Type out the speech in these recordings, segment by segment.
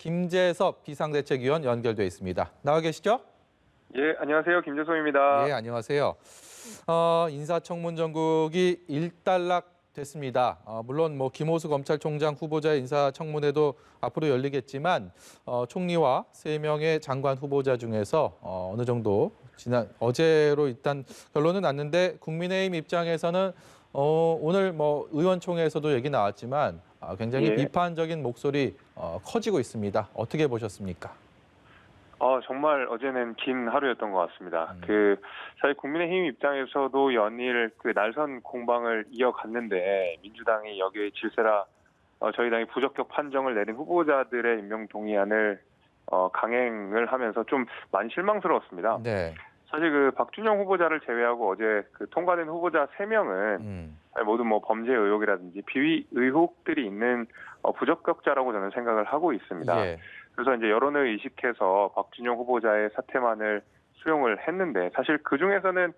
김재섭 비상대책위원 연결돼 있습니다. 나와 계시죠? 예, 안녕하세요. 김재섭입니다. 예, 안녕하세요. 인사청문 전국이 일단락됐습니다. 물론 김호수 검찰총장 후보자의 인사청문회도 앞으로 열리겠지만 총리와 3명의 장관 후보자 중에서 어느 정도 어제로 일단 결론은 났는데 국민의힘 입장에서는 오늘 의원총회에서도 얘기 나왔지만 굉장히 예. 비판적인 목소리 커지고 있습니다. 어떻게 보셨습니까? 정말 어제는 긴 하루였던 것 같습니다. 사실 국민의힘 입장에서도 연일 날선 공방을 이어갔는데 민주당이 여기에 질세라 저희 당이 부적격 판정을 내린 후보자들의 임명 동의안을 강행을 하면서 좀 많이 실망스러웠습니다. 네. 사실 박준영 후보자를 제외하고 어제 통과된 후보자 3명은 모두 범죄 의혹이라든지 비위 의혹들이 있는 부적격자라고 저는 생각을 하고 있습니다. 예. 그래서 이제 여론을 의식해서 박준영 후보자의 사퇴만을 수용을 했는데 사실 그 중에서는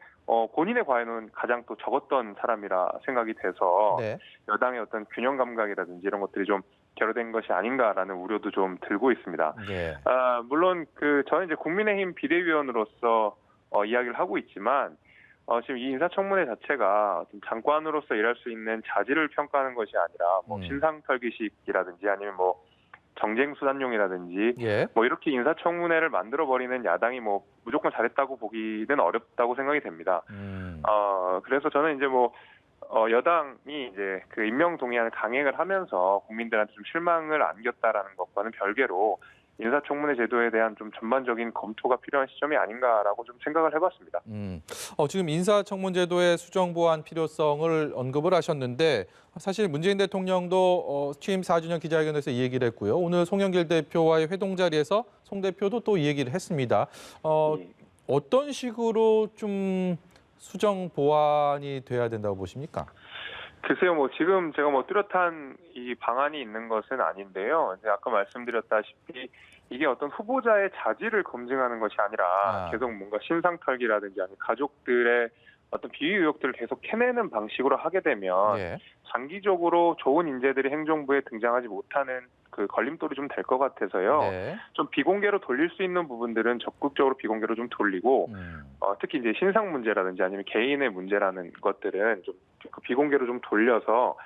본인의 과외는 가장 또 적었던 사람이라 생각이 돼서 네. 여당의 어떤 균형 감각이라든지 이런 것들이 좀 결여된 것이 아닌가라는 우려도 좀 들고 있습니다. 예. 물론 저는 이제 국민의힘 비대위원으로서 이야기를 하고 있지만 지금 이 인사청문회 자체가 좀 장관으로서 일할 수 있는 자질을 평가하는 것이 아니라 신상털기식이라든지 아니면 정쟁 수단용이라든지 예. 이렇게 인사청문회를 만들어 버리는 야당이 무조건 잘했다고 보기는 어렵다고 생각이 됩니다. 그래서 저는 이제 여당이 이제 임명 동의안을 강행을 하면서 국민들한테 좀 실망을 안겼다라는 것과는 별개로 인사청문회 제도에 대한 좀 전반적인 검토가 필요한 시점이 아닌가라고 좀 생각을 해봤습니다. 지금 인사청문제도의 수정 보완 필요성을 언급을 하셨는데 사실 문재인 대통령도 취임 4주년 기자회견에서 이 얘기를 했고요. 오늘 송영길 대표와의 회동 자리에서 송 대표도 또 이 얘기를 했습니다. 어떤 식으로 좀 수정 보완이 돼야 된다고 보십니까? 글쎄요, 지금 제가 뚜렷한 이 방안이 있는 것은 아닌데요. 이제 아까 말씀드렸다시피 이게 어떤 후보자의 자질을 검증하는 것이 아니라 계속 뭔가 신상털기라든지 아니면 가족들의 어떤 비위 의혹들을 계속 캐내는 방식으로 하게 되면 예. 장기적으로 좋은 인재들이 행정부에 등장하지 못하는 걸림돌이 좀 될 것 같아서요. 네. 좀 비공개로 돌릴 수 있는 부분들은 적극적으로 비공개로 좀 돌리고 특히 이제 신상 문제라든지 아니면 개인의 문제라는 것들은 좀 비공개로 좀 돌려서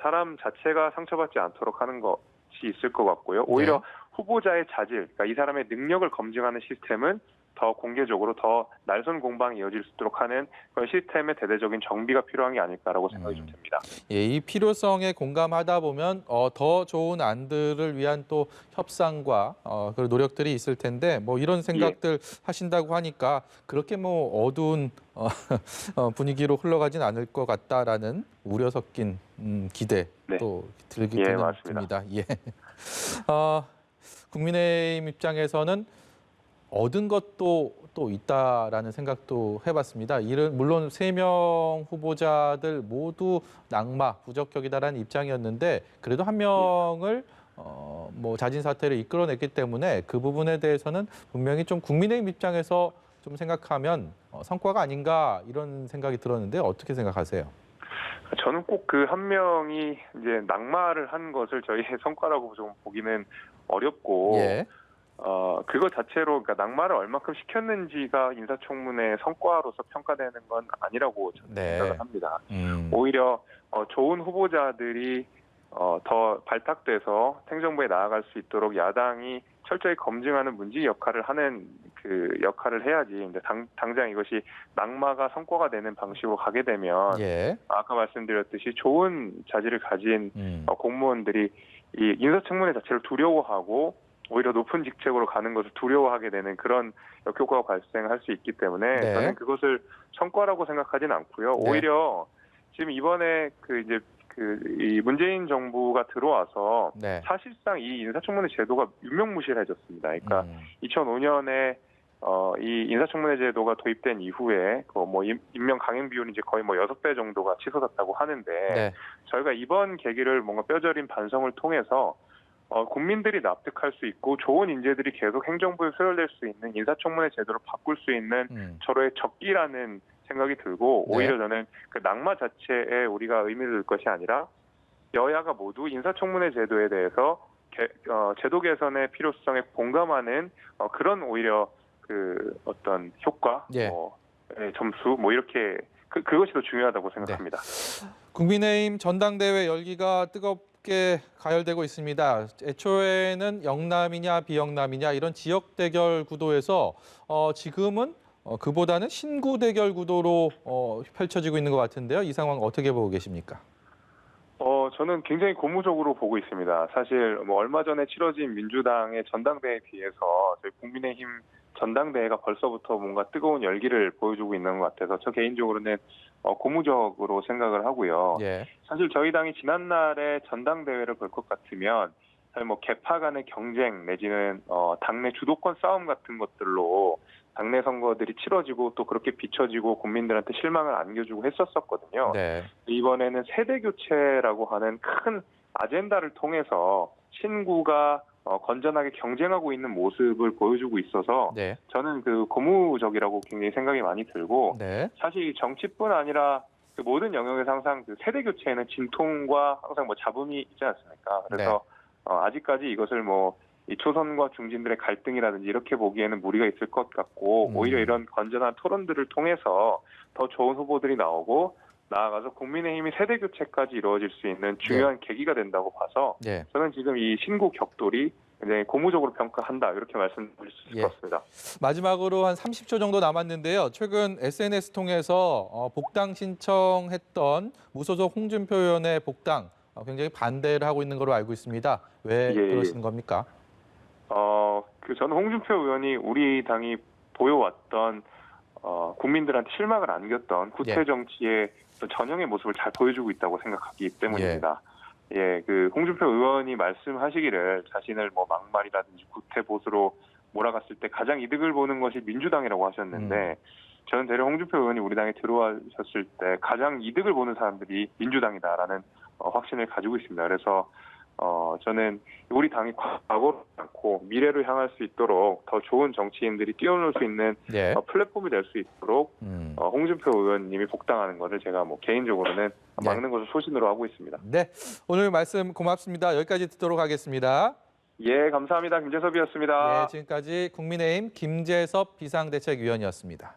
사람 자체가 상처받지 않도록 하는 것이 있을 것 같고요. 오히려 네. 후보자의 자질, 그러니까 이 사람의 능력을 검증하는 시스템은 더 공개적으로 더 날선 공방이 이어질 수 있도록 하는 그런 시스템의 대대적인 정비가 필요한 게 아닐까라고 생각이 좀 됩니다. 예, 이 필요성에 공감하다 보면 더 좋은 안들을 위한 또 협상과 그런 노력들이 있을 텐데 이런 생각들 하신다고 하니까 그렇게 어두운 분위기로 흘러가진 않을 것 같다라는 우려 섞인 기대 또 들기는 듭니다. 예. 국민의힘 입장에서는 얻은 것도 또 있다라는 생각도 해봤습니다. 물론 3명 후보자들 모두 낙마, 부적격이다라는 입장이었는데 그래도 한 명을 자진 사퇴를 이끌어냈기 때문에 그 부분에 대해서는 분명히 좀 국민의힘 입장에서 좀 생각하면 성과가 아닌가 이런 생각이 들었는데 어떻게 생각하세요? 저는 꼭 그 한 명이 이제 낙마를 한 것을 저희의 성과라고 좀 보기는 어렵고. 예. 그거 자체로 그러니까 낙마를 얼마큼 시켰는지가 인사청문회 성과로서 평가되는 건 아니라고 저는 생각을 합니다. 오히려 좋은 후보자들이 더 발탁돼서 행정부에 나아갈 수 있도록 야당이 철저히 검증하는 문지 역할을 하는 역할을 해야지. 근데 당장 이것이 낙마가 성과가 되는 방식으로 가게 되면 아까 말씀드렸듯이 좋은 자질을 가진 공무원들이 이 인사청문회 자체를 두려워하고 오히려 높은 직책으로 가는 것을 두려워하게 되는 그런 역효과가 발생할 수 있기 때문에 저는 그것을 성과라고 생각하진 않고요. 오히려 지금 이번에 이 문재인 정부가 들어와서 사실상 이 인사청문회 제도가 유명무실해졌습니다. 그러니까 2005년에 이 인사청문회 제도가 도입된 이후에 임명 강행 비율이 이제 거의 6배 정도가 치솟았다고 하는데 저희가 이번 계기를 뭔가 뼈저린 반성을 통해서 국민들이 납득할 수 있고 좋은 인재들이 계속 행정부에 수혈될 수 있는 인사청문회 제도를 바꿀 수 있는 절호의 적기라는 생각이 들고 오히려 저는 낙마 자체에 우리가 의미를 둘 것이 아니라 여야가 모두 인사청문회 제도에 대해서 제도 개선의 필요성에 공감하는 그런 오히려 그 어떤 효과, 예. 점수 이렇게 그것이 더 중요하다고 생각합니다. 네. 국민의힘 전당대회 열기가 뜨겁게 가열되고 있습니다. 애초에는 영남이냐 비영남이냐 이런 지역 대결 구도에서 지금은 그보다는 신구 대결 구도로 펼쳐지고 있는 것 같은데요. 이 상황 어떻게 보고 계십니까? 저는 굉장히 고무적으로 보고 있습니다. 사실 얼마 전에 치러진 민주당의 전당대회에 비해서 저희 국민의힘 전당대회가 벌써부터 뭔가 뜨거운 열기를 보여주고 있는 것 같아서 저 개인적으로는 고무적으로 생각을 하고요. 예. 사실 저희 당이 지난날에 전당대회를 볼 것 같으면 사실 개파 간의 경쟁 내지는 당내 주도권 싸움 같은 것들로 당내 선거들이 치러지고 또 그렇게 비춰지고 국민들한테 실망을 안겨주고 했었거든요. 네. 이번에는 세대 교체라고 하는 큰 아젠다를 통해서 신구가 건전하게 경쟁하고 있는 모습을 보여주고 있어서 네. 저는 그 고무적이라고 굉장히 생각이 많이 들고 네. 사실 정치뿐 아니라 그 모든 영역에서 항상 그 세대 교체에는 진통과 항상 잡음이 있지 않습니까? 그래서 아직까지 이것을 이 초선과 중진들의 갈등이라든지 이렇게 보기에는 무리가 있을 것 같고 오히려 이런 건전한 토론들을 통해서 더 좋은 후보들이 나오고 나아가서 국민의힘이 세대 교체까지 이루어질 수 있는 중요한 계기가 된다고 봐서 저는 지금 이 신구 격돌이 굉장히 고무적으로 평가한다 이렇게 말씀드릴 수 있을 것 같습니다. 마지막으로 한 30초 정도 남았는데요. 최근 SNS 통해서 복당 신청했던 무소속 홍준표 의원의 복당 굉장히 반대를 하고 있는 걸로 알고 있습니다. 왜 그러시는 겁니까? 저는 홍준표 의원이 우리 당이 보여왔던 국민들한테 실망을 안겼던 구태 정치의 전형의 모습을 잘 보여주고 있다고 생각하기 때문입니다. 그 홍준표 의원이 말씀하시기를 자신을 막말이라든지 구태 보수로 몰아갔을 때 가장 이득을 보는 것이 민주당이라고 하셨는데 저는 대략 홍준표 의원이 우리 당에 들어와셨을 때 가장 이득을 보는 사람들이 민주당이다라는 확신을 가지고 있습니다. 그래서 저는 우리 당이 과거를 않고 미래를 향할 수 있도록 더 좋은 정치인들이 뛰어놀 수 있는 플랫폼이 될 수 있도록 홍준표 의원님이 복당하는 것을 제가 개인적으로는 막는 것을 소신으로 하고 있습니다. 네, 오늘 말씀 고맙습니다. 여기까지 듣도록 하겠습니다. 예, 감사합니다. 김재섭이었습니다. 지금까지 국민의힘 김재섭 비상대책위원이었습니다.